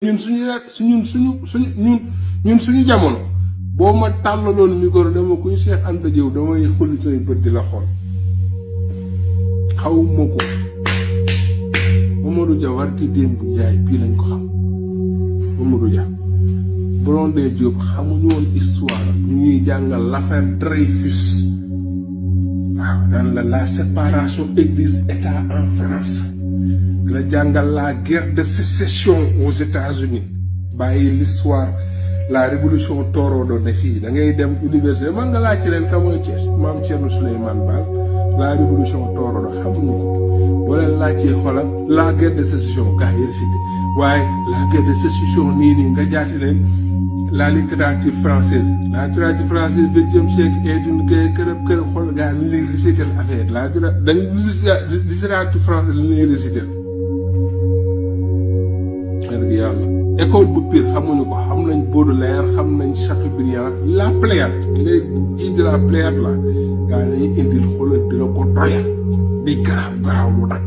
ñun suñu jamono boo ma tàllaloon micro dama kuy Cheikh Anta Diop damay xulli say bët di la xool xaw ma ko Mamadou Dia war ki démb Njaay bii lañ ko xam Mamadou Dia Blondin Diop xamuñu woon histoire ñu ñuy jàngal l'affaire Dreyfus waaw naan la séparation église état en France la jàngal la guerre de sécession aux États-Unis bàyyi l'histoire la révolution torodo ne fii da ngay dem université man nga laaj ci leen ka mooy Thiès maam Thierno Souleymane Baal la révolution torodo xamuñu ko boo leen laajtee xoolal la guerre de sécession gars yi récité waaye la guerre de sécession nii nga jaati leen la littérature française 20e siècle est d'une kërëb xool gars yi li récité affaire la dañ littérature française li ñuy récité yàlla école bu Pire xamuñu ko xam nañ Baudelaire xam nañ Chateaubriand la Pléiade léegi kii de la Pléiade la gaa yi dañuy indil xoolal di la ko doyal di garaaw lu nag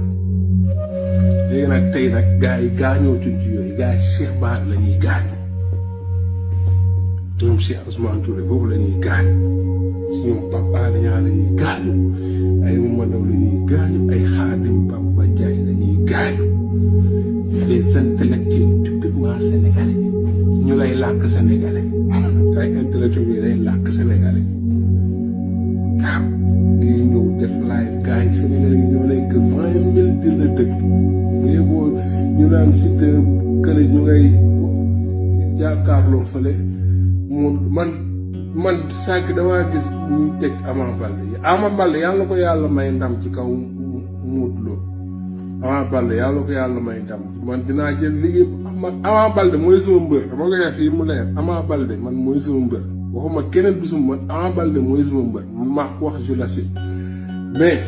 léegi nag tey nag gaa yi gaañoo tuñ ci yooyu gaa yi Cheikh Bara la ñuy gaañu ñoom Cheikh Ousmane Touré boobu la ñuy gaañu si ñoom Pape Alé Niang la ñuy gaañu ay Mamadou la ñuy gaañu ay Khadim Bamba Diagne la ñuy gaañu les intellectuels typiquement sénégalais ñu lay làkk sénégalais ay intellectuels yi lay làkk sénégalais waaw kii ñëw def live gars yi sénégalais yi ñoo nekk 20 000 di la dëgg mais boo ñu naan si te kële ñu ngay jàkkaarloo fële mu man sànq damaa gis ñu teg Ama Baldé yàlla ko yàlla may ndam ci kaw Modou Lo Ama Baldé yàlla ko yàlla may ndam man dinaa jël liggéey Ama Baldé mooy sama mbër dama koy wax fii mu leer Ama Baldé man mooy sama mbër waxuma keneen du sama mbër Ama Baldé mooy sama mbër man maa ko wax je l'assume mais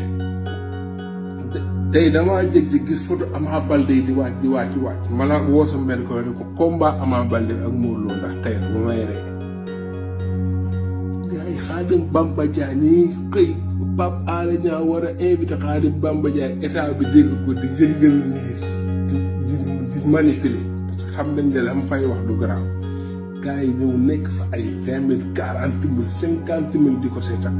tey damaa jég ci gis photo Ama Baldé di wàcc ma la woo sa mbir ko ne ko combat Ama Baldé ak Modou Lo ndax tey bu may rey gars yi Khadim Bamba Diagne ñi xëy Pape Alé Niang war a invité Khadim Bamba Diagne état bi dégg ko di yëngal niir di manipuler parce que xam nañ ne la mu fay wax du garaaw gars yi ñëw nekk fa ay 20 000 40 000 50 000 di ko seetaan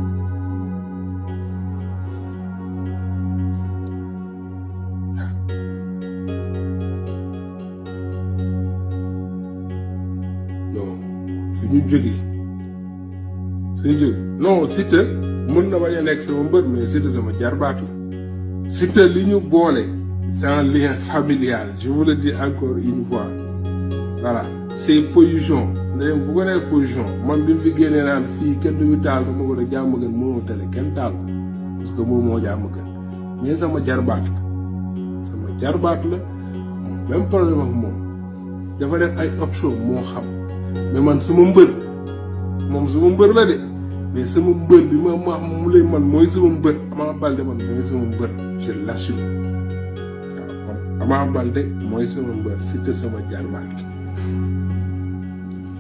non fi ñu jógee non Siteu mën na bañ a nekk sama mbër mais Siteu sama jarbaat la Siteu li ñu boole c'est un lien familial je vous le dis encore une fois voilà c'est position ndeyam bu ko nekk position man bi mu fi génnee naan fii kenn du taal dama ko ne jàmm gën mënoo tele kenn taal ko parce que moom moo jàmm gën mais sama jarbaat la même problème ak moom dafa def ay option moo xam mais man sama mbër moom sama mbër la de mais sama mbër bi ma mu lay man mooy sama mbër Ama Baldé man mooy sama mbër je l'assume waaw Ama Baldé mooy sama mbër Siteu sama jarbaat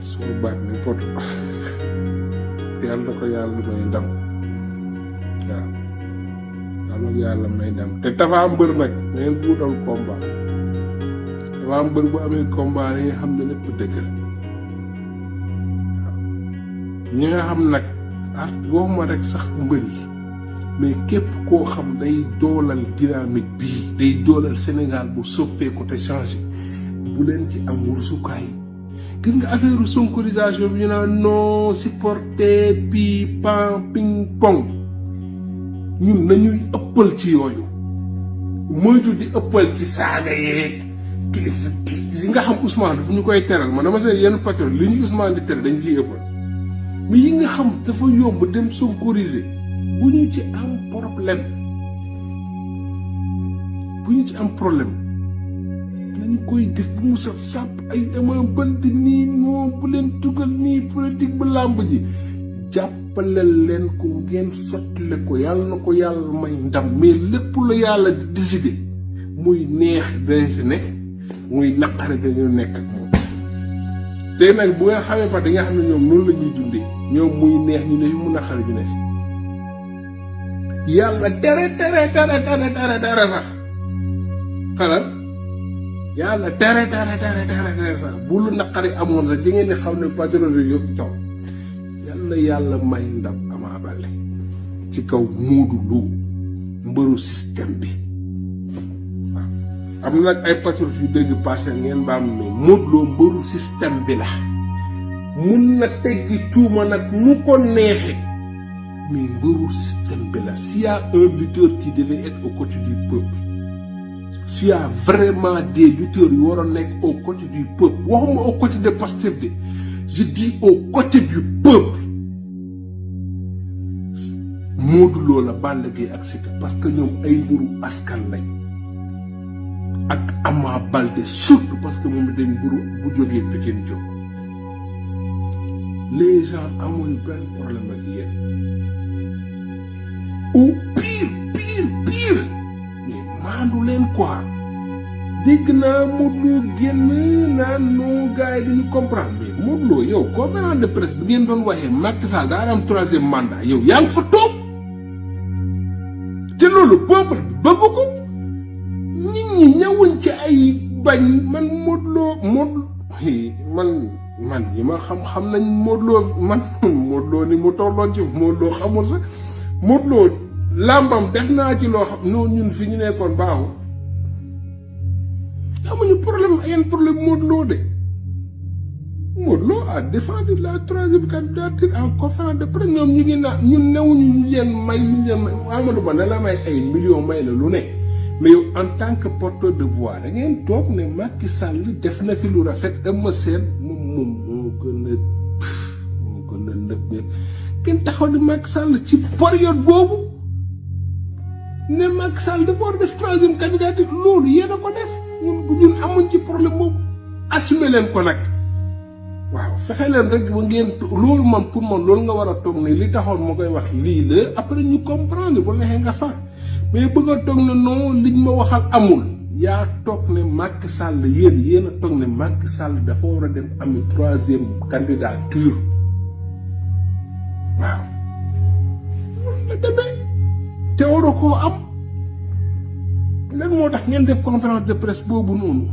soo baat mi poto yàlla na ko yàlla may ndam waaw yàlla na ko yàlla may ndam te Tapha mbër nag na ngeen wutal combat Tapha mbër bu amee combat dañuy xam ne lépp dëgg la waaw ñi nga xam nag waxuma rek sax mbër yi mais képp koo xam day doolal dynamique bii day doolal Sénégal bu soppeeku te changé bu leen ci am wursukaay gis nga affaire sonkorisation bi ñu naan non supporter pi pan ping pong ñun nañuy ëppal ci yooyu moytu di ëppal ci saaga yeeg yi nga xam Ousmane dafa ñu koy teral man dama seen yenn patron li ñu Ousmane di teral dañ ciy ëppal mais yi nga xam dafa yomb dem sonkorisé bu ñu ci am problème dañ koy def bu mu saf sàpp ay Ama Baldé nii non bu leen tugal nii politique bu làmb ji jàppale leen ko ngeen sottile ko yàlla na ko yàlla may ndam mais lépp la yàlla di décider muy neex dañ fi nekk muy naqare dañu nekk ak moom tey nag bu nga xamee ba di nga xam ne ñoom noonu la ñuy dundee ñoom muy neex ñu ne fi mu naqare ñu ne fi yàlla tere sax xalal yàlla tere sax bu lu naqari amoon sax ci ngeen di xam ne patriote yi yëpp taw yàlla may ndam Ama Baldé ci kaw Modou Lo mbëru système bi waaw am na nag ay patriote yu dégg passé ngeen baam ne Modou Lo mbëru système bi la mun na teggi tuuma nag mu ko neexe mais mbëru système bi la s'il y a un lutteur qui devait être aux côtés du peuple s'il y a vraiment des lutteurs yu war a nekk aux côtés du peuple waxuma aux côtés de Pastef bi je dis aux côtés du peuple Modou Lo la Balla Gaye ak Siteu parce que ñoom ay mburu askan lañ ak Ama Baldé surtout parce que moom day mburu bu jógee Pikine jóg les gens amuñu benn problème ak yéen ou pire mais maandu leen quoi dégg naa Modou Lo génn naan non gars yi duñu comprendre mais Modou Lo yow conférence de presse bi ngeen doon waxee Macky Sall daa am 3e mandat yow yaa ngi fa toog te loolu peuple bi bëgg ko nit ñi ñëwuñ ci ay bañ man Modou Lo man ñi ma xam nañ Modou Lo man Modou Lo ni mu tolloon ci Modou Lo xamul sax Modou Lo làmbam def naa ci loo xam non ñun fi ñu nekkoon baaxul amuñu problème yenn problème Modou Lo de Modou Lo a défendu la 3e candidature en conférence de presse ñoom ñu ngi naan ñun newuñu ñu leen may Amadou Ba na la may ay millions may la lu ne mais yow en tant que porteur de voix da ngeen toog ne Macky Sall def na fi lu rafet Eumeu Sène moom moo gën a nëb ñëpp kenn taxaw ni Macky Sall ci période boobu ne Macky Sall dafa war a def 3e candidature loolu yéen a ko def ñun amuñ ci problème boobu assumer leen ko nag waaw fexe leen rek ba ngeen loolu man pour man loolu nga war a toog ne li taxoon ma koy wax lii la après ñu comprendre bu neexee nga far mais bëgg a toog ne non liñ ma waxal amul yaa toog ne Macky Sall yéen a toog ne Macky Sall dafa war a dem ami 3e candidature waaw loolu la demee te waroo koo am lan moo tax ngeen def conférence de presse boobu noonu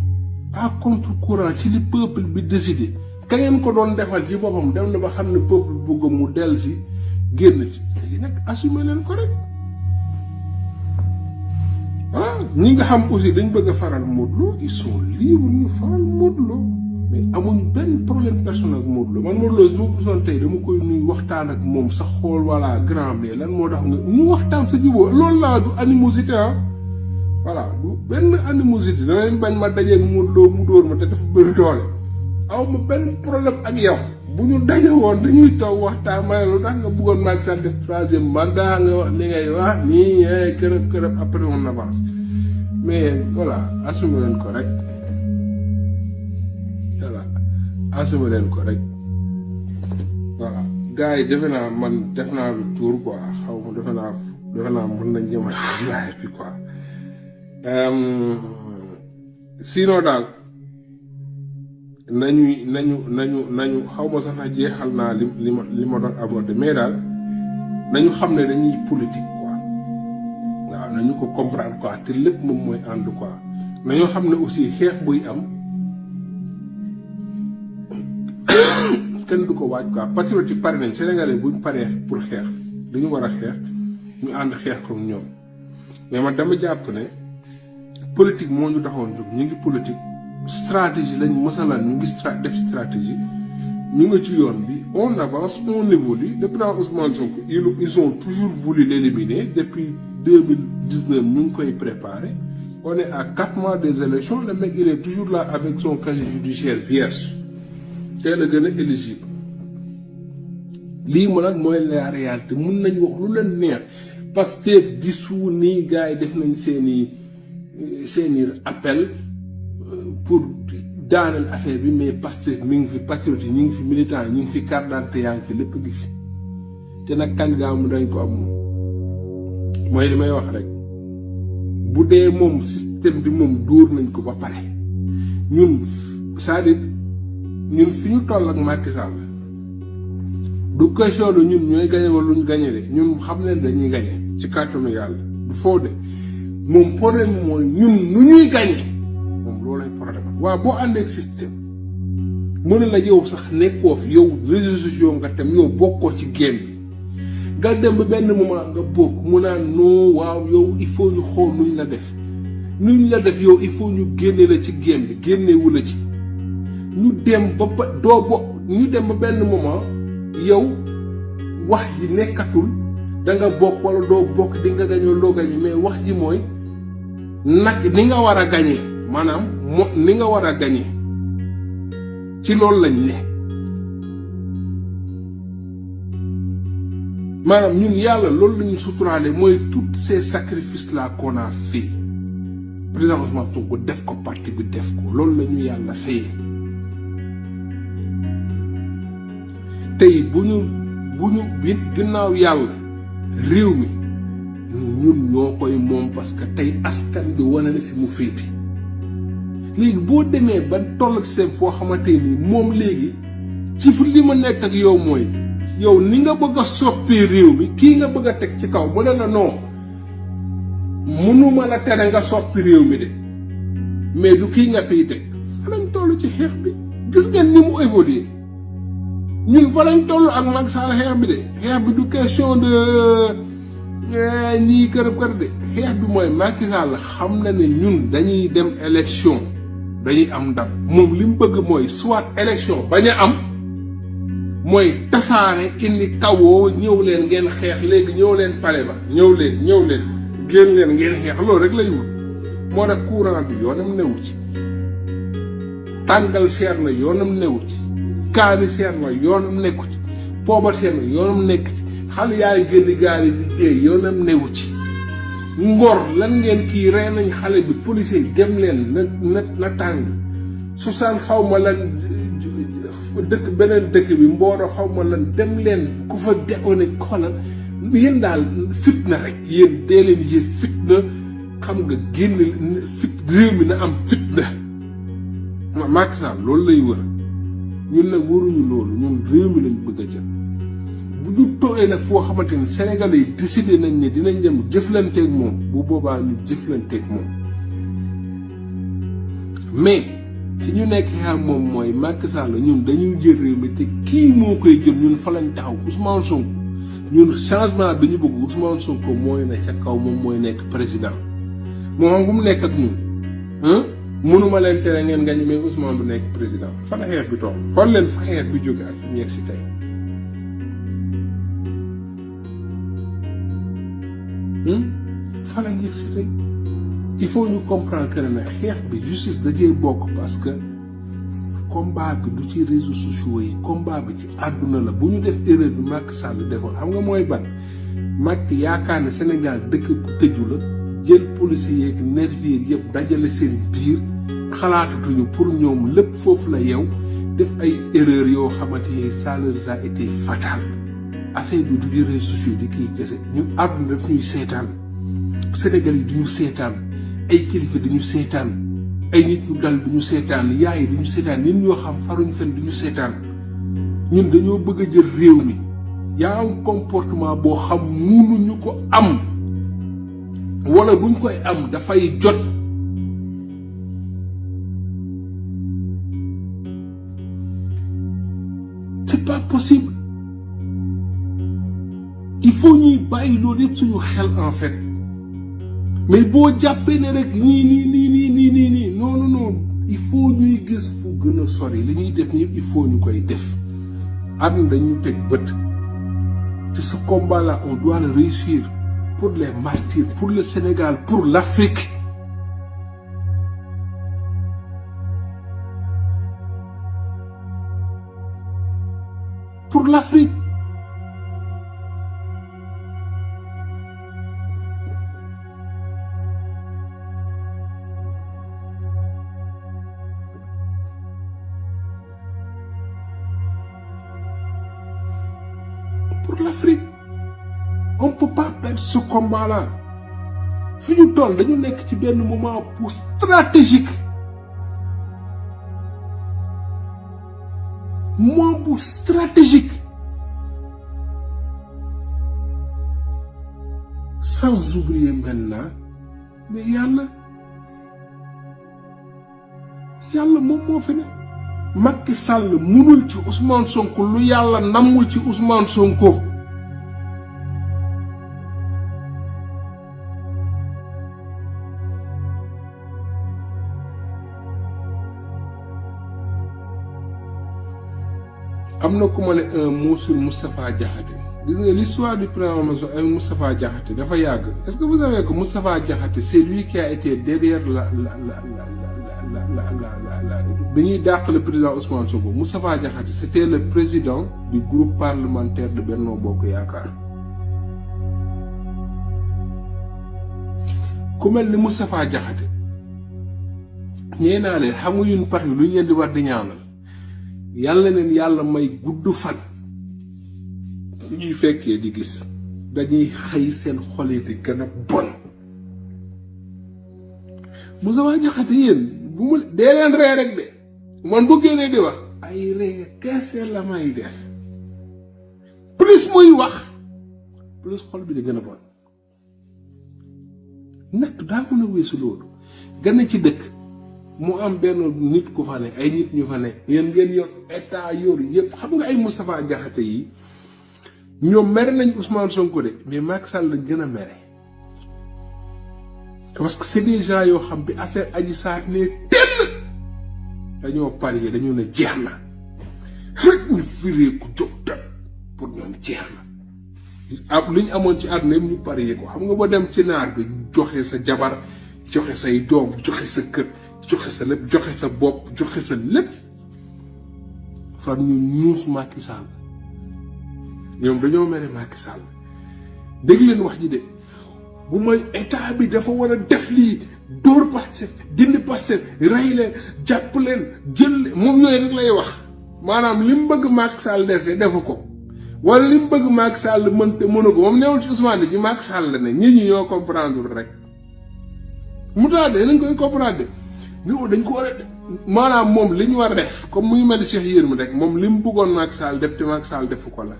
à contre-courant ci li peuple bi décidé ka ngeen ko doon defal ci boppam dem na ba xam ne peuple bëgg mu dell si génn ci léegi nag assumer leen ko rek voilà ñi nga xam aussi dañ bëgg a faral Modou Lo ils sont libres ñu faral Modou Lo mais amuñ benn problème personnel ak Modou Lo man Modou Lo su ma ko soon tey dama koy nuy waxtaan ak moom sax xool voilà grand mais lan moo tax nga ñu waxtaan sa jubóo loolu laa du animosité voilà du benn animosité damay bañ ma dajeeg Modou Lo mu dóor ma te dafa bëri doole aw ma benn problème ak yow bu ñu daje woon dañuy taw waxtaan may lu tax nga bëggoon Macky Sall def 3e mandat nga wax li ngay wax nii kërëb après on avance mais voilà assumer leen ko rek voilà assumer leen ko rek voilà gars yi defe naa man def naa lu tour quoi xaw ma defe naa mën nañ jëmal live bi quoi sinon daal nañu xaw ma sax na jeexal naa li ma doon aborder mais daal nañu xam ne dañuy politique quoi waaw nañu ko comprendre quoi te lépp moom mooy ànd quoi nañoo xam ne aussi xeex buy am kenn du ko waaj quoi patriote yi pare nañ sénégalais buñ paree pour xeex dañu war a xeex ñu ànd xeex comme ñoom mais man dama jàpp ne politique moo ñu taxoon jóg ñu ngi politique stratégie lañ masalan ñu ngi def stratégie ñu ngi ci yoon bi on avance on évolue le président Ousmane Sonko ils ont toujours voulu l'éliminer depuis 2019 ñu ngi koy préparer on est à 4 mois des élections le mec il est toujours là avec son casier judiciaire vierge tey la gën a éligible lii mu nag mooy la réalité mun nañ wax lu leen neex Pastef dissous nii gars yi def nañ seeni appel pour daaneel affaire bi mais Pastef mi ngi fi patriote yi ñu ngi fi militant yi ñu ngi fi carte d'identité yaa ngi fi lépp ngi fi te nag candidat mu dañ ko am moom mooy li may wax rek bu dee moom système bi moom dóor nañ ko ba pare ñun c'est-à-dire ñun fi ñu toll ak Macky Sall du question de ñun ñooy gagné wala luñ gagné de ñun xam ne dañuy gagné ci kàttanu yàlla du foo de moom problème mooy ñun nu ñuy gagné moom loolu loolay problème waaw boo àndee système mën la yow sax nekkoo fi yow réseaux sociaux nga tam yow bokkoo ci game bi nga dem ba benn moment nga bokk mu naan non waaw yow il faut ñu xool nuñ la def yow il faut ñu génne la ci game bi génnewu la ci ñu dem ba ñu dem ba benn moment yow wax ji nekkatul da nga bokk wala doo bokk di nga gañoo loo gañe mais wax ji mooy nag ni nga war a gañee maanaam ni nga war a gañee ci loolu lañ ne maanaam ñun yàlla loolu la ñu suturaale mooy tous ces sacrifices là qu'on a fait président Ousmane Sonko def ko parti bi def ko loolu la ñu yàlla fayee tey bu ñu ginnaaw yàlla réew mi ñun ñoo koy moom parce que tey askan bi wane na fi mu féete léegi boo demee ba toll ci seen foo xamante ni moom léegi ci fu li ma nekk ak yow mooy yow ni nga bëgg a soppee réew mi kii nga bëgg a teg ci kaw mu ne la non mënuma la tere nga soppi réew mi de mais du kii nga fiy teg fa lañ toll ci xeex bi gis ngeen ni mu évolué ñun fa lañ toll ak Macky Sall xeex bi de xeex bi du question de ñii kërëb kër de xeex bi mooy Macky Sall xam na ne ñun dañuy dem élection dañuy am ndam moom li mu bëgg mooy soit élection bañ a am mooy tasaare indi kawoo ñëw leen ngeen xeex léegi ñëw leen pale ba ñëw leen génn leen ngeen xeex loolu rek lay wut moo tax courant bi yoonam newu ci tàngal seer na yoonam newu ci kaani seer na yoonam nekku ci poobar seer na yoonam nekk ci xale yaay génn gaal yi di dee yoonam newu ci ngor lan ngeen kii rey nañ xale bi policier yi dem leen na tàng susaan xaw ma lan dëkk beneen dëkk bi mbooro xaw ma lan dem leen ku fa deone xoolal yéen daal fitna rek yéen dee leen yéen fitna xam nga génn réew mi na am fitna Macky Sall loolu lay wër ñun nag waruñu loolu ñun réew mi lañ bëgg a jël bu ñu toolee nag foo xamante ni Sénégalais yi décidé nañ ne dinañ dem jëflanteeg moom bu boobaa ñu jëflanteeg moom mais fi ñu nekk xam moom mooy Macky Sall ñun dañuy jël réew mi te kii moo koy jël ñun fa lañ taxaw Ousmane Sonko ñun changement bi ñu bëgg Ousmane Sonko mooy na ca kaw moom mooy nekk président moo xam bu mu nekk ak ñun mënuma leen tere ngeen gañ mais Ousmane du nekk président fa la xeex bi toog xool leen fa xeex bi jóge ak ñu yegg si tey fa la ñu yegg si tey il faut ñu comprendre que ne xeex bi justice dajee bokk parce que combat bi du ci réseaux sociaux yi combat bi ci àdduna la bu ñu def erreur bi Macky Sall defoon xam nga mooy ban Macky yaakaar ne Sénégal dëkk bu tëju la jël policiers yeeg nervis yëpp dajale seen biir xalaatatuñu pour ñoom lépp foofu la yow def ay erreurs yoo xamante ni ça leur a été fatal affaire bi du réseaux sociaux di kii kese ñu àdduna daf ñuy seetaan Sénégal yi duñu seetaan ay kilifa duñu seetaan ay nit ñu dal duñu seetaan yaay duñu seetaan nit ñoo xam faruñ fen duñu seetaan ñun dañoo bëgg a jël réew mi yaa am comportement boo xam mënuñu ko am wala buñ koy am dafay jot c'est pas possible il faut ñuy bàyyi loolu yëpp suñu xel en fait mais boo jàppee ne rek nii non il faut ñuy gis fu gën a sori li ñuy def nii il faut ñu koy def àdduna dañuy teg bët ci ce combat là on doit le réussir pour les martyrs, pour le Sénégal, pour l'Afrique. Pour l'Afrique. Pour l'Afrique. On ne peut pas perdre ce combat-là. Fi ñu toll dañu nekk ci benn moment pour stratégique. Moment pour stratégique. Sans oublier maintenant, mais yàlla moom moo fi ne. Macky Sall munul ci Ousmane Sonko lu yàlla nammul ci Ousmane Sonko. am na ku ma ne un mot sur Moustapha Diakhaté. Gis nga l'histoire du président avec Moustapha Diakhaté dafa yàgg. Est-ce que vous savez que Moustapha Diakhaté c'est lui qui a été derrière bi ñuy dàq le président Ousmane Sonko. Moustapha Diakhaté c'était le président du groupe parlementaire de Benno Bokk Yaakaar. ku mel ni Moustapha Diakhaté ñee naa leen xam nga ñun parti lu ñu leen di war di ñaanal yàlla leen yàlla may gudd fan. ñuy fekkee di gis dañuy xëy seen xol yi di gën a bon. Moustapha Diakhaté yéen bu mu dee leen ree rek de man bu génnee di wax ay ree kese la may def plus muy wax plus xol bi di gën a bon. natt daa mën a weesu loolu gën a ci dëkk mu am benn nit ku fa ne ay nit ñu fa ne yéen ngeen yor état yor yëpp xam nga ay Moustapha Diakhaté yi ñoom mere nañ Ousmane Sonko de mais Macky Sall lañ gën a mere parce que c'est des gens yoo xam bi affaire Adji Sarr ne tell dañoo parier dañu ne jeex na rek ñu firee ku jóg tam pour ñoom jeex na ab li ñu amoon ci àdduna yëpp ñu parier ko xam nga ba dem ci naar bi joxe sa jabar joxe say doom joxe sa kër joxe sa lépp joxe sa bopp joxe sa lépp far ñu nuus Macky Sall ñoom dañoo mere Macky Sall dégg leen wax ji de bu may état bi dafa war a def lii dóor Pastef dindi Pastef rey leen jàpp leen jël moom yooyu rek lay wax maanaam li mu bëgg Macky Sall defee defu ko wala li mu bëgg Macky Sall mënte mënu ko moom neewul ci Ousmane ji Macky Sall la ne nit ñi ñoo comprendre rek mu tax de nañ koy comprendre ñoo dañ ko war a maanaam moom li ñu war a def comme muy mel Cheikh Yérim rek moom li mu bëggoon Macky Sall def te Macky Sall defu ko la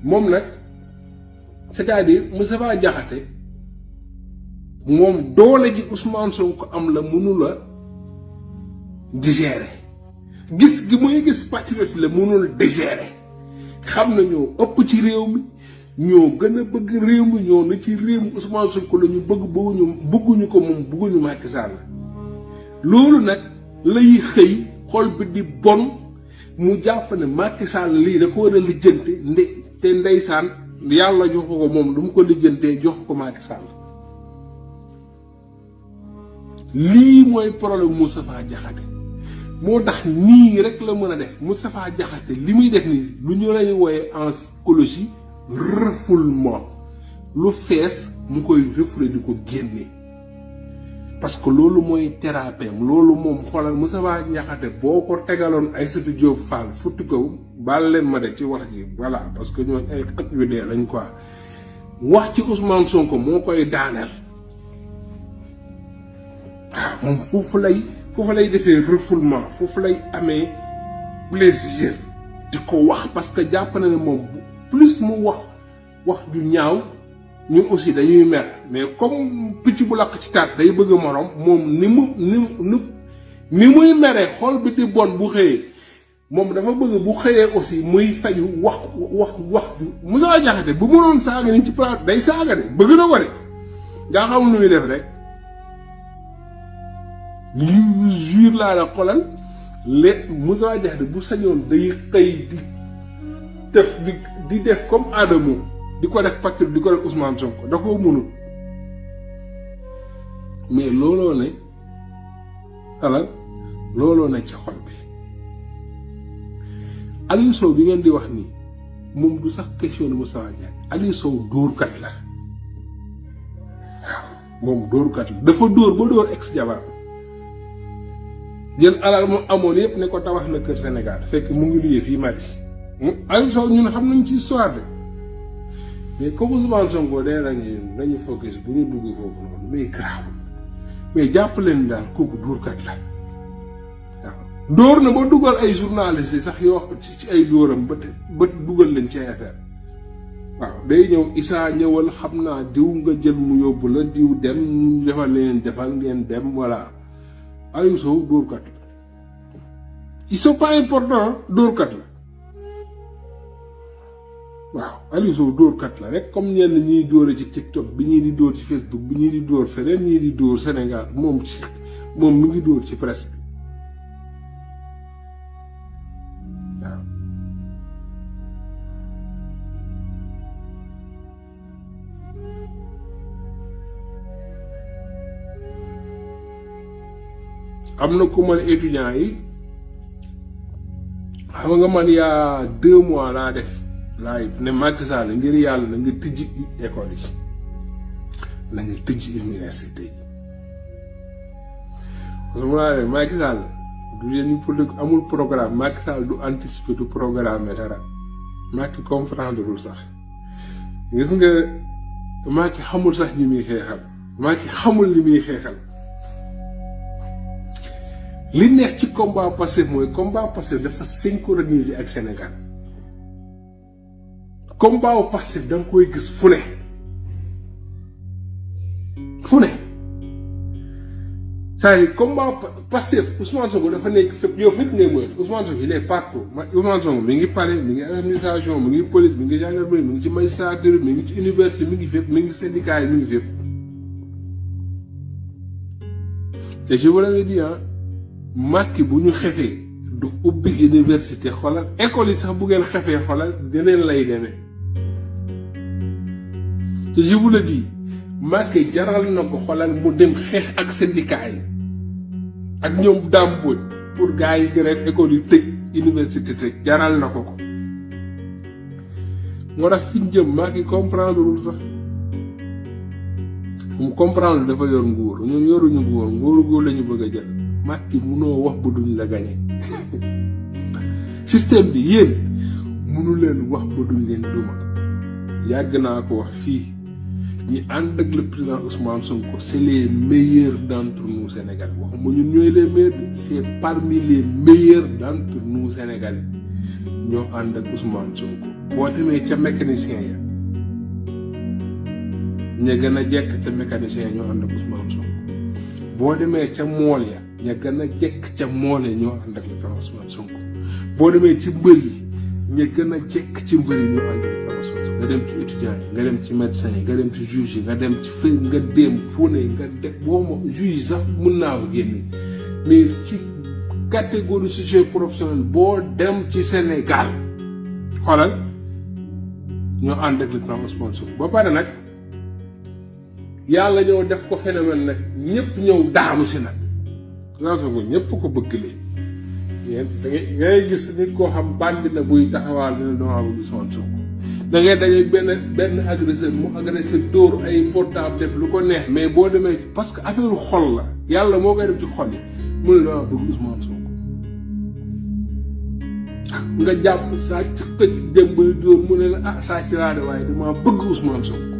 moom nag c'est-à-dire Moustapha Diakhaté moom doole ji Ousmane Sonko am la mënu la digérer gis gi muy gis patriote la mënul digérer xam na ñoo ëpp ci réew mi ñoo gën a bëgg réew mi ñoo na ci réew mi Ousmane Sonko la ñu bëgguñu ko moom bëgguñu Macky Sall loolu nag lay xëy xol bi di bon mu jàpp ne Macky Sall lii da ko war a lijjante te ndeysaan yàlla jox ko moom lu mu ko lijjantee jox ko Macky Sall lii mooy problème Moustapha Diakhaté moo tax nii rek la mën a def Moustapha Diakhaté li muy def nii lu ñu lay wooye en psychologie refoulement lu fees mu koy refoulé di ko génne parce que loolu mooy thérapie loolu moom xoolal Moustapha Diakhaté boo ko tegaloon Aïssatou Diop Fall futti ko baal leen ma de ci wax ji voilà parce que ñoo ay xët yu dee lañ quoi wax ci Ousmane Sonko moo koy daaneel waaw moom foofu lay defee refoulement foofu lay amee plaisir di ko wax parce que jàpp na ne moom plus mu wax ju ñaaw ñun aussi dañuy mer mais comme picc bu lakk ci taat day bëgg morom moom ni muy meree xol bi di bon bu xëyee moom dafa bëgg bu xëyee aussi muy faju wax ju Moustapha Diakhaté bu mënoon saaga ni ci plateau day saaga de bëgg na ko de nga xam nu muy def rek li jure laa la xolal Moustapha Diakhaté bu sañoon day xëy di def comme Adamo di ko def pacte di ko def Ousmane Sonko da koo mënul mais looloo ne xalal looloo ne ci xol bi Aliou Sow bi ngeen di wax nii moom du sax question de Moustapha Diakhaté Aliou Sow dóorkat la waaw moom dóorkat la dafa dóor ba dóor ex jabar jël alal mu amoon yëpp ne ko tabax na kër Sénégal fekk mu ngi luyee fii Maris Aliou Sow ñun xam nañ ci histoire de mais comme Ousmane Sonko dee nañu focus bu ñu dugg foofu noonu mais grave mais jàpp leen daal kooku dóorkat la waaw dóor na ba dugal ay journalistes yi sax yoo ci ay dóoram ba dugal leen ci affaire waaw day ñëw issa ñëwal xam naa diw nga jël mu yóbbu la diw dem ñu defal leen defal ngeen dem voilà Aliou Sow dóorkat la ils sont pas importants dóorkat la waaw Aliou Sow dóorkat la rek comme ñenn ñiy dóore ci TikTok bi ñii di dóor ci Facebook bi ñii di dóor feneen ñii di dóor Sénégal moom mu ngi dóor ci presse bi waaw am na ku man étudiant yi xam nga man yaa 2 mois laa def live ne Macky Sall ngir yàlla na nga tijji école yi na nga tijji université yi parce que mu laa ne Macky Sall du génie politique amul programme Macky Sall du anticiper du programme dara Macky comprendrewul sax gis nga Macky xamul sax ñi muy xeexal Macky xamul li muy xeexal li neex ci combat Pastef mooy combat Pastef dafa synchroniser ak Sénégal combat wu Pastef da nga koy gis fu ne c'est-à-dire combat Pastef Ousmane Sonko dafa nekk fépp yow fépp ngay mooy Ousmane Sonko il est partout Ousmane Sonko mi ngi palais mi ngi administration mi ngi police mi ngi gendarmerie mi ngi ci magistrature mi ngi ci université mi ngi fépp mi ngi syndicat yi mi ngi fépp te je vous l'avais dit Macky bu ñu xefee du ubbi université xoolal école yi sax bu ngeen xefee xoolal deneen lay demee te je vous le dis Macky jaral na ko xoolal mu dem xeex ak syndicat yi ak ñoom dàmbooj pour gars yi grève école yi tëj université tëj jaral na ko ko moo tax fi ñu jëm Macky comprendre wul sax mu comprendre dafa yor nguur ñun yoruñu nguur la ñu bëgg a jël Macky munoo wax ba duñ la gagné système bi yéen munu leen wax ba duñ leen duma yàgg naa ko wax fii ñi ànd ak le président Ousmane Sonko c'est les meilleurs d'entre nous Sénégalais waxuma ñun ñooy les meilleurs c'est parmi les meilleurs d'entre nous Sénégalais ñoo ànd ak Ousmane Sonko boo demee ca mécanicien ya ña gën a jekk ca mécanicien ya ñoo ànd ak Ousmane Sonko boo demee ca mool ya ña gën a jekk ca mool ya ñoo ànd ak Ousmane Sonko boo demee ci mbër yi ña gën a jekk ci mbër yi ñoo ànd ak Ousmane Sonko nga dem ci étudiants yi nga dem ci médecins yi nga dem ci juges yi nga dem ci fay nga dem fu ne nga def boo ma juges yi sax mën naa ko génne mais ci catégorie sujet professionnel boo dem ci Sénégal xoolal ñoo ànd ak Ousmane Sonko ba pare nag yàlla ñëw def ko phénomène nag ñëpp ñëw daanu si nag Ousmane Sonko ñëpp ko bëgg léegi da ngay gis nit koo xam bandi na buy taxawaal dina dama bëgg Ousmane Sonko da ngay daje benn agresseur mu agressé dóor ay portable def lu ko neex mais boo demee parce que affaire xol la yàlla moo koy def ci xol yi mu ne dama bëgg Ousmane Sonko nga jàpp sàcc xëcc dem bay dóor mu ne la sàcc laa de waaye dama bëgg Ousmane Sonko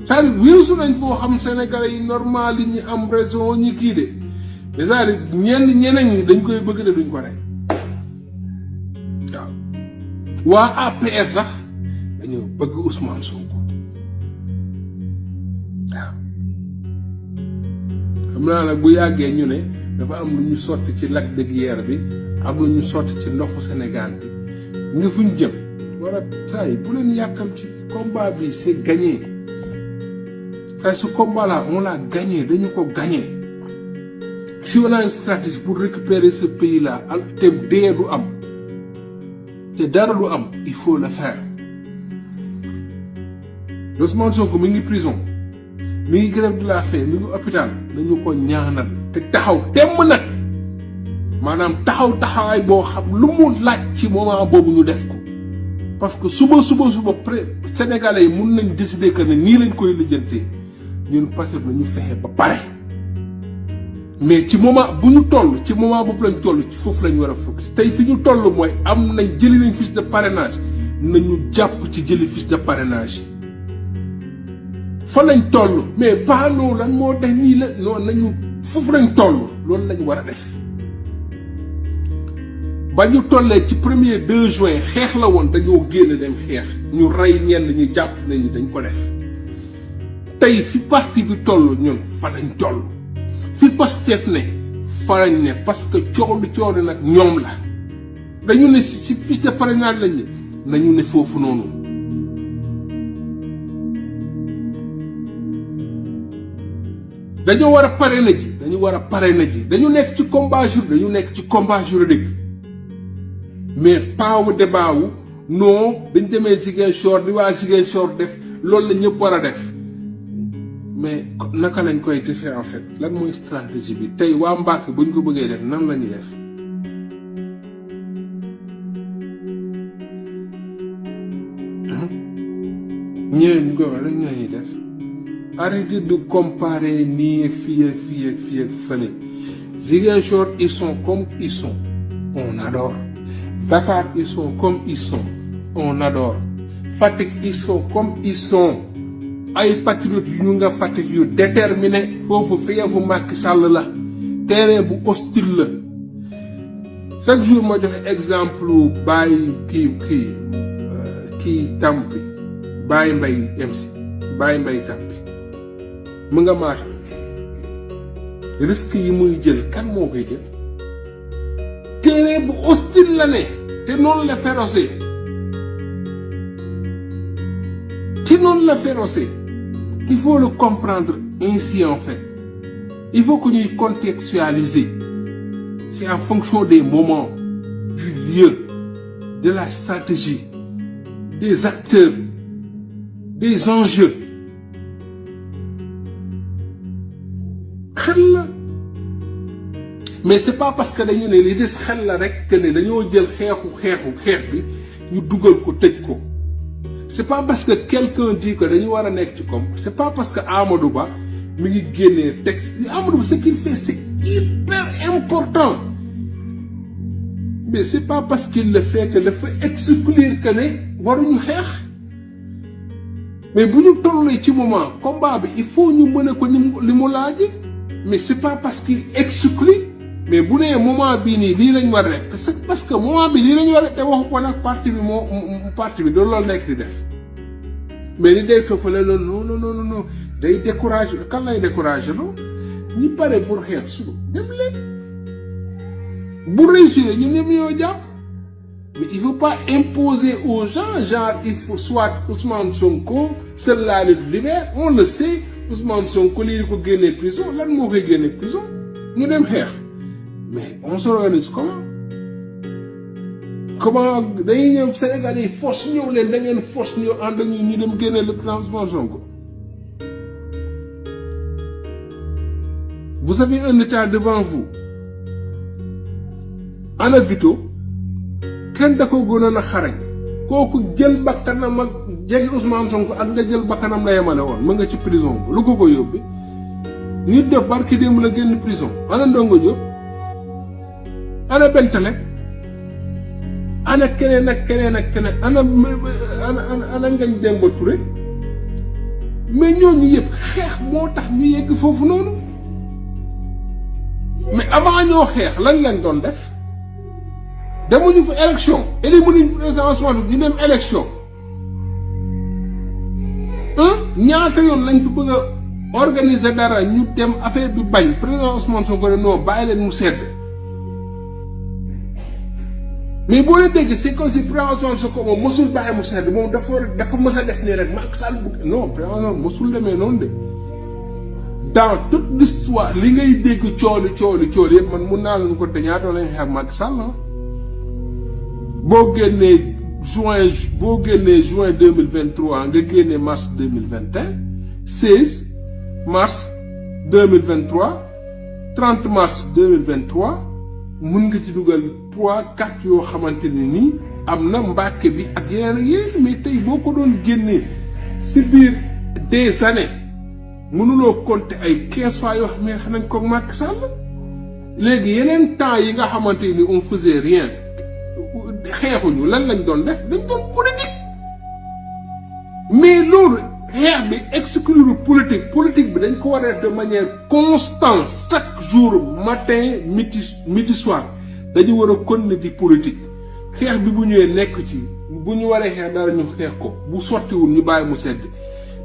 c'est-à-dire wéesu nañ foo xam Sénégalais yi normal yi ñi am raison ñi kii de mais c'est-à-dire ñeneen ñi dañ koy bëgg de duñ ko rey waaw waa APR sax dañoo bëgg Ousmane Sonko waaw xam naa nag bu yàggee ñu ne dafa am lu ñu sotti ci lac de Guiers bi am lu ñu sotti ci ndoxu Sénégal bi nga fuñ jëm wala saa yi bu leen yàkkam ci combat bi c'est gagné ce combat là on l'a gagné dañu ko gagné si on a une stratégie pour récupérer ce pays là te dee du am te dara du am il faut le faire Ousmane Sonko mi ngi prison mi ngi grève de la faim mi ngi hôpital nañu ko ñaanal te taxaw temm nag maanaam taxawaay boo xam lu mu laaj ci moment boobu ñu def ko parce que suba Sénégalais yi mun nañ décider que ne nii lañ koy lijjantee ñun parce que nañu fexe ba pare mais ci moment bu ñu toll ci moment boobu lañ toll ci foofu lañ war a focus tey fi ñu toll mooy am nañ jëli nañ fiche de parrainage nañu jàpp ci jëli fiche de parrainage fa lañ toll mais pas non lan moo def nii la non nañu foofu lañ toll loolu lañ war a def ba ñu tollee ci 2 juin xeex la woon dañoo génn dem xeex ñu rey ñenn ñi jàpp nañu dañ ko def tey fi parti bi toll ñun fa lañ toll fi Pastef ne fa lañ ne parce que coow nag ñoom la dañu ne si fiche de parrainage lañ ne nañu ne foofu noonu dañoo war a parrainer ji dañu nekk ci combat juridique mais pas wu débat wu non dañ demee Ziguinchor di waa Ziguinchor def loolu la ñëpp war a def mais naka lañ koy defee en fait lan mooy stratégie bi tey waa Mbàkke buñ ko bëggee def nan la ñuy def ñëwee ñu ko wax lan la ñuy def arrêtez de comparer nii fii ak fële Ziguinchor ils sont comme ils sont on adore Dakar ils sont comme ils sont on adore Fatick ils sont comme ils sont ay patriotes yu nga Fatick yu déterminé foofu fiyefu Macky Sall la terrain bu hostile la chaque jour ma joxe exemple bàyyi kii Tampi bàyyi mbay MC bàyyi mbay Tampi mu nga maata risque yi muy jël kan moo koy jël terrain bu hostile la ne te noonu la férocé il faut le comprendre ainsi en fait il faut que ñuy contextualiser c'est en fonction des moments du lieu de la stratégie des acteurs des enjeux xel la mais c'est pas parce que dañu ne li des xel la rek que ne dañoo jël xeex bi ñu dugal ko tëj ko c'est pas parce que quelqu'un dit que dañu war a nekk ci comme c'est pas parce que Amadou Ba mi ngi génnee texte Amadou Ba ce qu'il fait c'est hyper important mais c'est pas parce qu'il le fait que dafa exclure que ne waruñu xeex mais bu ñu tollee ci moment combat bi il faut ñu mën a ko li mu laaj mais c'est pas parce qu'il exclut mais bu nee moment bii nii lii lañ war a def c'est parce que moment bi lii lañ war a te waxu ko nag parti bi doolu loolu nekk di def mais li day tofale la non day découragé kan lay découragé loo ñi pare pour xeex suba dem leen bu réussir ñu ñëpp ñoo jàpp mais il faut pas imposer aux gens genre il faut soit Ousmane Sonko seul la lutte libère on le sait Ousmane Sonko lii di ko génnee prison lan moo koy génnee prison ñu dem xeex mais on s'organise comment dañuy ñëw Sénégal yi force ñëw leen da ngeen force ñëw ànd ak ñu dem génne le président Ousmane Sonko. Vous avez un état devant vous ana Vito kenn da ko gënoon a xarañ kooku jël bakkanam ak jege Ousmane Sonko ak nga jël bakkanam la yemale woon mën nga ci prison lu ko yóbbi nit def barki démb la génn prison ana Ndongo Diop ana Bentale ana keneen ana Ngagne Demba Touré mais ñooñu yëpp xeex moo tax ñu yegg foofu noonu mais avant ñoo xeex lan lañ doon def demuñu fa élection éliminé président Ousmane ñu dem élection ñaata yoon lañ fi bëgg a organiser dara ñu dem affaire bi bañ président Ousmane Sonko non bàyyi leen mu sedd mais boo leen dégg c'est comme si président Ousmane Sonko moom mosul bàyyi mu sedd moom dafa mës a def nii rek Macky Sall bëgg non président mosul demee noonu de dans toute l'histoire li ngay dégg cooli yëpp man mun naa leen ko te ñaata lañ xeex Macky Sall boo génnee juin 2023 nga génnee mars 2021 16 mars 2023 30 mars 2023 mun nga ci dugal 3-4 yoo xamante ne nii am na Mbàkke bi ak yeneen mais tey boo ko doon génnee si biir des années mënuloo compter ay 15 fois yoo xam ne xanañ ko Macky Sall léegi yeneen temps yi nga xamante ni on faisait rien xeexuñu lan lañ doon def dañ doon politique mais loolu xeex bi exclure politique bi dañ ko war a def de manière constante chaque jour matin midi soir dañu war a continuer di politique xeex bi bu ñëwee nekk ci bu ñu waree xeex dara ñu xeex ko bu sottiwul ñu bàyyi mu sedd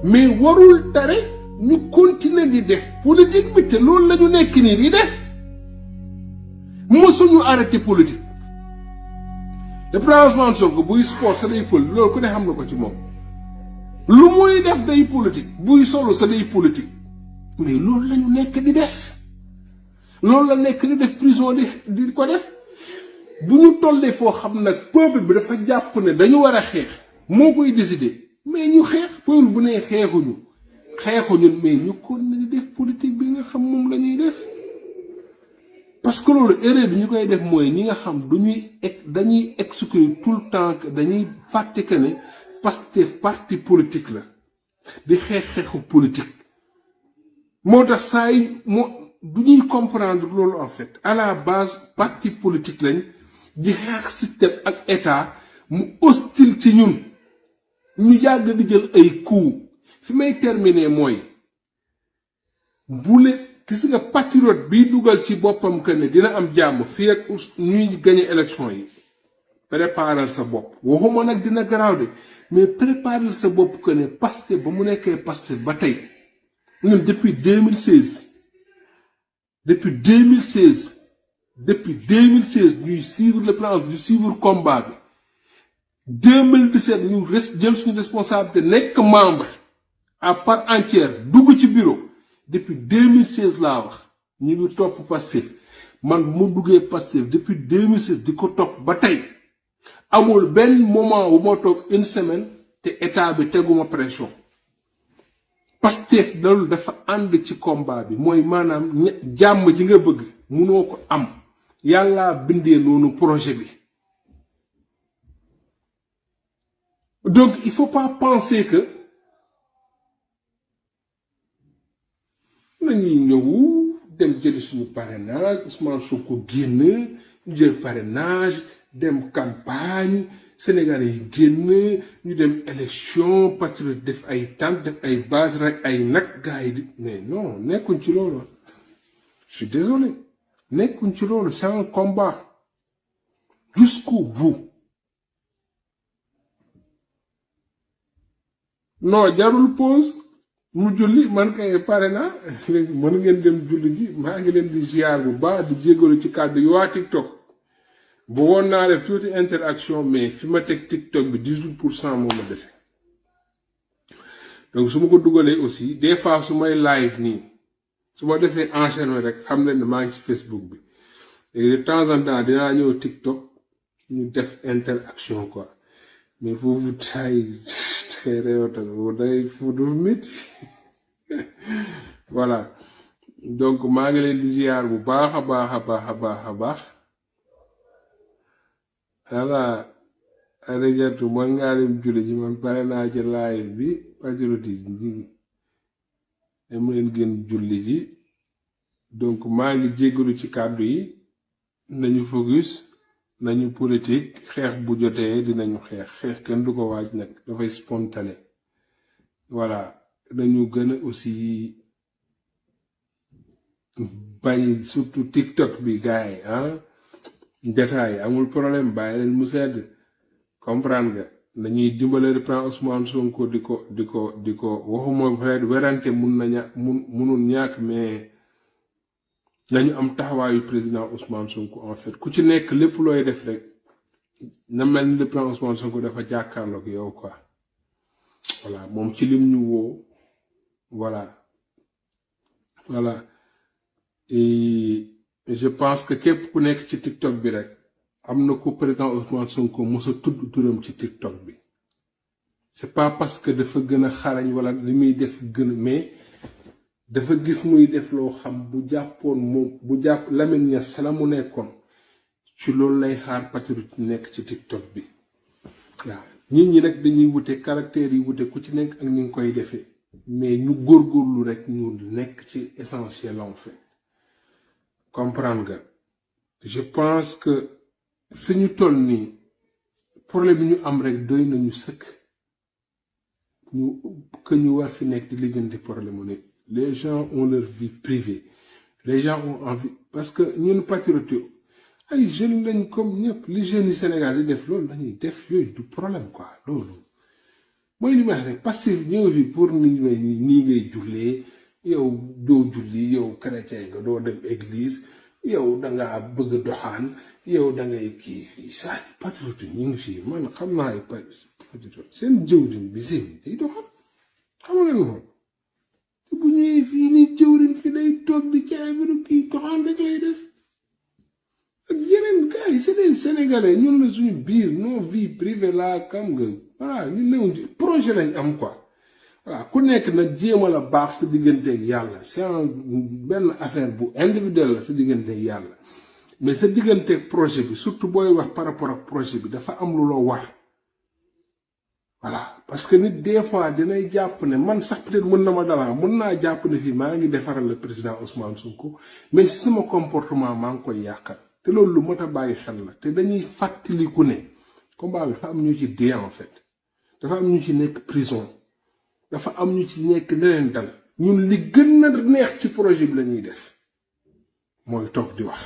mais warul tare ñu continuer di def politique bi te loolu la ñu nekk nii di def mosuñu arrêté politique le président Ousmane Sonko buy sport sa day politique loolu ku ne xam na ko ci moom lu muy def day politique buy solo sa day politique mais loolu lañu nekk di def loolu la nekk di def prison di ko def bu ñu tollee foo xam nag peuple bi dafa jàpp ne dañu war a xeex moo koy décider mais ñu xeex peuple bu ne xeexuñu mais ñu kon di def politique bi nga xam moom la ñuy def parce que loolu erreur bi ñu koy def mooy ñi nga xam dañuy exclure tout le temps que dañuy fàtte que ne Pastef parti politique la di xeexu politique moo tax saa yi du ñuy comprendre loolu en fait à la base parti politique lañ di xeex système ak état mu hostile ci ñun ñu yàgg di jël ay coups fi may terminer mooy bu gis nga patriote bi dugal ci boppam que ne dina am jàmm fii ak ñuy gagné élection yi préparer sa bopp waxuma nag dina garaaw de mais préparer sa bopp que ne Pastef ba mu nekkee Pastef ba tey ñun depuis 2016 ñuy suivre le plan du suivre combat bi 2017 ñu jël suñu responsabilité nekk membre à part entière dugg ci bureau depuis 2016 laa wax ñu ngi topp Pastef man bu mu duggee Pastef depuis 2016 di ko topp ba tey amul benn moment bu ma toog une semaine te état bi teguma pression Pastef loolu dafa ànd ci combat bi mooy maanaam jàmm ji nga bëgg munoo ko am yàlla bindee noonu projet bi donc il faut pas penser que nañuy ñëw dem jëli suñu parrainage Ousmane Sonko génn ñu jël parrainage dem campagne Sénégalais yi génn ñu dem élection patriote def ay tànk def ay base rek ay nag gars yi di mais non nekkuñ ci loolu je suis désolé nekkuñ ci loolu c'est un combat jusqu'au bout non jarul pause mu julli man kay pare naa léegi mën ngeen dem julli ji maa ngi leen di ziar bu baax di jégalu ci kàddu yi waa TikTok bu woon naa def tuuti interaction mais fi ma teg TikTok bi 18% moo ma dese donc su ma ko dugalee aussi des fois su may live nii su ma defee enchaînement rek xam leen ne maa ngi ci Facebook bi léegi de temps en temps dinaa ñëw TikTok ñu def interaction quoi mais foofu tay très réewtal boobu day fu du métti voilà donc maa ngi leen di ziar bu baax a baax voilà arejatu mooy ngaa dem julli ji man pare naa ci live bi patriote yi dem leen gën julli ji donc maa ngi jéggalu ci kàddu yi nañu focus nañu politique xeex bu jotee dinañu xeex kenn du ko waaj nag dafay spontané voilà nañu gën a aussi bàyyi surtout TikTok bi gars yi jataay amul problème bàyyi leen mu sedd comprendre nga dañuy dimbale le plan Ousmane Sonko di ko waxuma werante munul ñàkk mais nañu am taxawaayu président Ousmane Sonko en fait ku ci nekk lépp looy def rek na mel ni le plan Ousmane Sonko dafa jàkkaarloog yow quoi voilà moom ci lim ñu woo voilà et je pense que képp ku nekk ci TikTok bi rek am na ko président Ousmane Sonko mos a tudd turam ci TikTok bi c'est pas parce que dafa gën a xarañ wala li muy def gën mais dafa gis muy def loo xam bu jàppoon moom bu jàpp Lamine Niass la mu nekkoon ci loolu lay xaar patriote nekk ci TikTok bi waaw nit ñi nag dañuy wute caractères yi wute ku ci nekk ak ni nga koy defee mais ñu góorgóorlu rek ñu nekk ci essentiel en fait comprendre nga je pense que fi ñu toll nii problème yi ñu am rek doy nañu sëkk que ñu war fi nekk di lijjanti problème mu nit les gens ont leur vie privée les gens ont envie parce que ñun patriote ay jeunes lañ comme ñëpp li jeunes yi Sénégal yi def loolu dañuy def yooyu du problème quoi loolu mooy li may wax rek parce que ñëw fi pour nii ngay jullee yow doo julli yow chrétien nga doo dem église yow da ngaa bëgg doxaan yow da ngay kii fii saa patriote ñu ngi fii man xam naa ay patriote seen jëwriñ bi seen day doxaan xam nga loolu te bu ñëwee fii nii jëwriñ fi day toog di caay biru kii doxaan rek lay def ak yeneen gars yi c'est des Sénégalais ñun la suñu biir nos vies privées la xam nga voilà ñu néew projet lañ am quoi voilà ku nekk nag jéem a la baax sa digganteeg yàlla c'est benn affaire bu individuel la sa digganteeg yàlla mais sa digganteeg projet bi surtout booy wax par rapport ak projet bi dafa am lu loo wax voilà parce que nit des fois dinay jàpp ne man sax peut-être mën na ma dalaa mën naa jàpp ne fii maa ngi defaral le président Ousmane Sonko mais si sama comportement maa ngi koy yàqal te loolu lu mot a bàyyi xel la te dañuy fàttaliku ne combat bi dafa am ñu ci dee en fait dafa am ñu ci nekk prison dafa am ñu ci nekk leneen dal ñun li gën a neex ci projet bi la ñuy def mooy toog di wax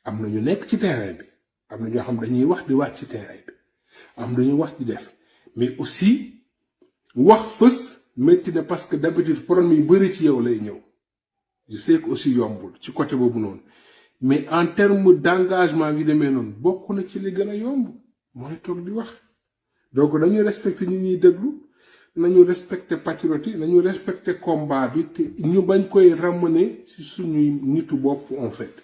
am na ñu nekk ci terrain bi am na ñoo xam dañuy wax di wàcc ci terrain bi am dañuy wax di def mais aussi wax fës métti na parce que d'habitude problème yu bëri ci yow lay ñëw je sais que aussi yombul ci côté boobu noonu mais en terme d'engagement yu demee noonu bokk na ci li gën a yomb mooy toog di wax donc dañuy respecter ñi ñuy déglu nañu respecter patriote yi nañu respecter combat bi te ñu bañ koy ramener ci suñuy nitu bopp en fait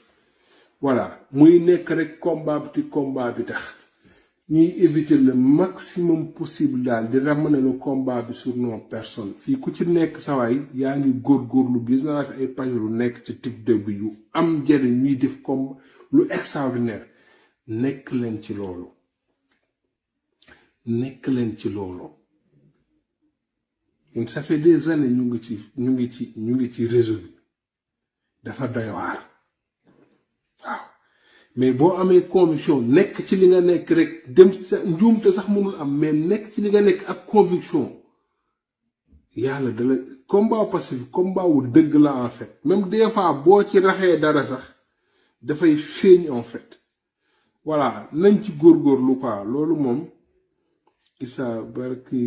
voilà muy nekk rek combat bi tax ñuy éviter le maximum possible daal di ramener le combat bi sur nos personnes fii ku ci nekk sawaay yaa ngi góorgóorlu gis naa fi ay patriote nekk ci TikTok bi yu am njëriñ ñuy def comme lu extraordinaire nekk leen ci loolu ñun ça fait des années ñu ngi ci réseau bi dafa doy waar waaw mais boo amee conviction nekk ci li nga nekk rek dem sa njuumte sax mënul am mais nekk ci li nga nekk ak conviction yàlla dala combat pacifique combat wu dëgg la en fait même des fois boo ci raxee dara sax dafay feeñ en fait voilà nañ ci góorgóorlu quoi loolu moom issa barki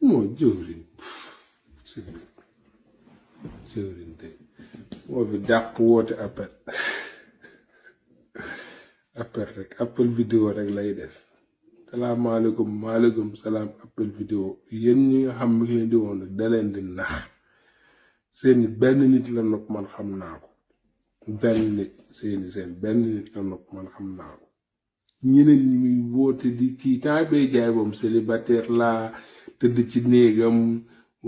moo jëwriñ tey moo fi dàq woote appel rek appel vidéo rek lay def salaamaaleykum maaleykum salaam appel vidéo yéen ñi nga xam mi ngi leen di woon nag da leen di nax seeni benn nit la nopp man xam naa ko benn nit seen benn nit la nopp man xam naa ko ñeneen ñi muy woote di kii temps bay jaay boom célibataire laa tëdd ci néegam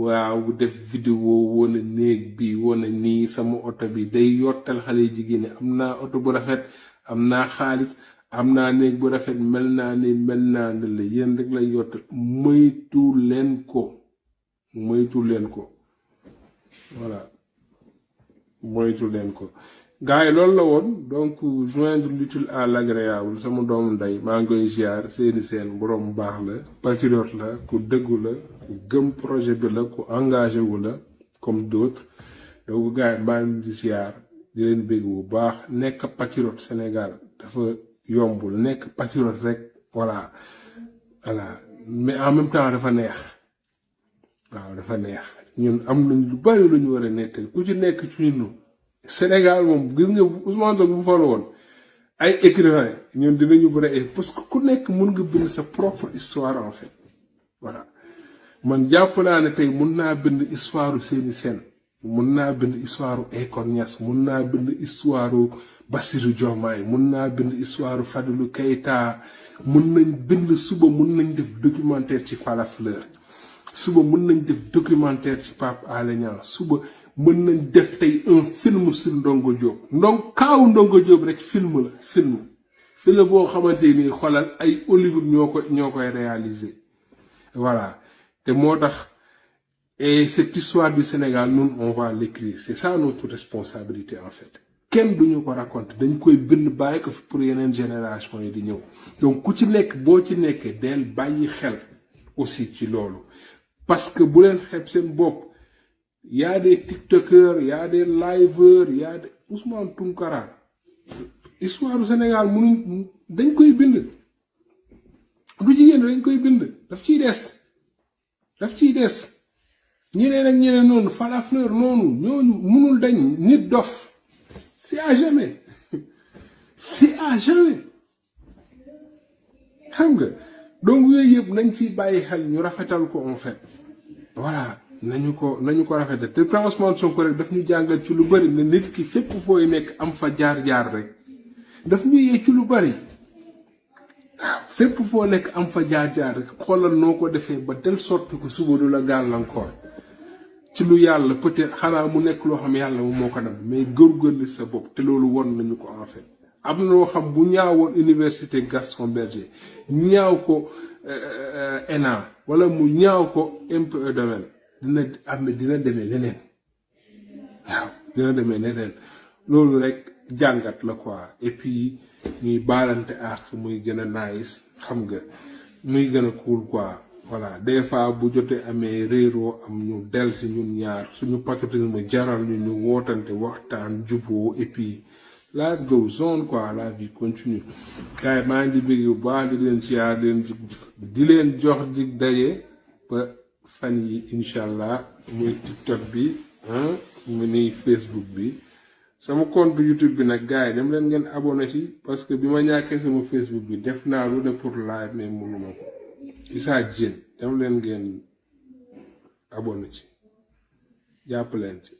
waaw def vidéo wona néeg bi wona nii sama oto bi day yottal xale jigéen am naa oto bu rafet am naa xaalis am naa néeg bu rafet mel naa ni mel naa ne la yéen rek lay yottal moytu leen ko voilà moytu leen ko gars yi loolu la woon donc joindre l'utile à l'agréable sama doomu ndey maa ngi koy ziar seen borom baax la patriote la ku dëggu la ku gëm projet bi la ku engagé wu la comme d'autres donc gars yi maa ngi di ziar di leen bégg bu baax nekk patriote Sénégal dafa yombul nekk patriote rek voilà mais en même temps dafa neex waaw dafa neex ñun am nañ lu bari lu ñu war a nettali ku ci nekk ci ñun Sénégal moom gis nga Ousmane Sonko bu fa la woon ay écrivain ñun dinañu bëri parce que ku nekk mën nga bind sa propre histoire en fait voilà man jàpp naa ne tey mun naa bind histoire seeni seen mun naa bind histoire Akon Niass mun naa bind histoire Bassirou Diomaye mun naa bind histoire Fadilou Keïta mun nañ bind suba mun nañ def documentaire ci Falla Fleur suba mun nañ def documentaire ci Pape Alé Niang suba mën nañ def tey un film sur Ndongo Diop kaawu Ndongo Diop rek film boo xamante ni xoolal ay Hollywood ñoo koy réaliser voilà te moo tax et cette histoire du Sénégal nous on va l'écrire c'est ça notre responsabilité en fait kenn duñu ko raconter dañ koy bind bàyyi ko fi pour yeneen génération yi di ñëw donc ku ci nekk boo ci nekkee del bàyyi xel aussi ci loolu parce que bu leen xeeb seen bopp y a des tiktokers y a des liveurs y a des Ousmane Tounkara histoire du Sénégal mënuñ dañ koy bind du jigéen dañ koy bind daf ciy des ñeneen ak ñeneen noonu Fala Fleur noonu ñooñu munul dañ nit dof c'est à jamais c'est à jamais xam nga donc yooyu yëpp nañ ci bàyyi xel ñu rafetal ko en fait voilà nañu ko rafetal te Ousmane Sonko rek daf ñu jàngal ci lu bari ne nit ki fépp fooy nekk am fa jaar-jaar rek daf ñu yee ci lu bari waaw fépp foo nekk am fa jaar-jaar rek xoolal noo ko defee ba telle sorte que suba du la gàllankoor ci lu yàlla peut-être xanaa mu nekk loo xam yàlla moo ko dem mais góorgóorlu sa bopp te loolu won nañu ko en fait am na loo xam bu ñaawoon université Gaston Berger ñaaw ko ENA wala mu ñaaw ko impôt domaine dina demee leneen waaw dina demee leneen loolu rek jàngat la quoi et puis ñuy baalante ak muy gën a nice xam nga muy gën a cool quoi voilà des fois bu jotee amee réeroo am ñu del si ñun ñaar suñu patriotisme jaral ñu wootante waxtaan juboo et puis la goes on quoi la vie continue gars yi maa ngi di bëgg bu baax di leen siyaar di leen jox dig daje ba fan yi incha allah muy TikTok bi mu ni Facebook bi sama compte YouTube bi nag gars yi dem leen ngeen abonné ci parce que bi ma ñàkkee sama Facebook bi def naa lu ne pour live mais mënuma ko Issa Diène dem leen ngeen abonné ci jàpp leen ci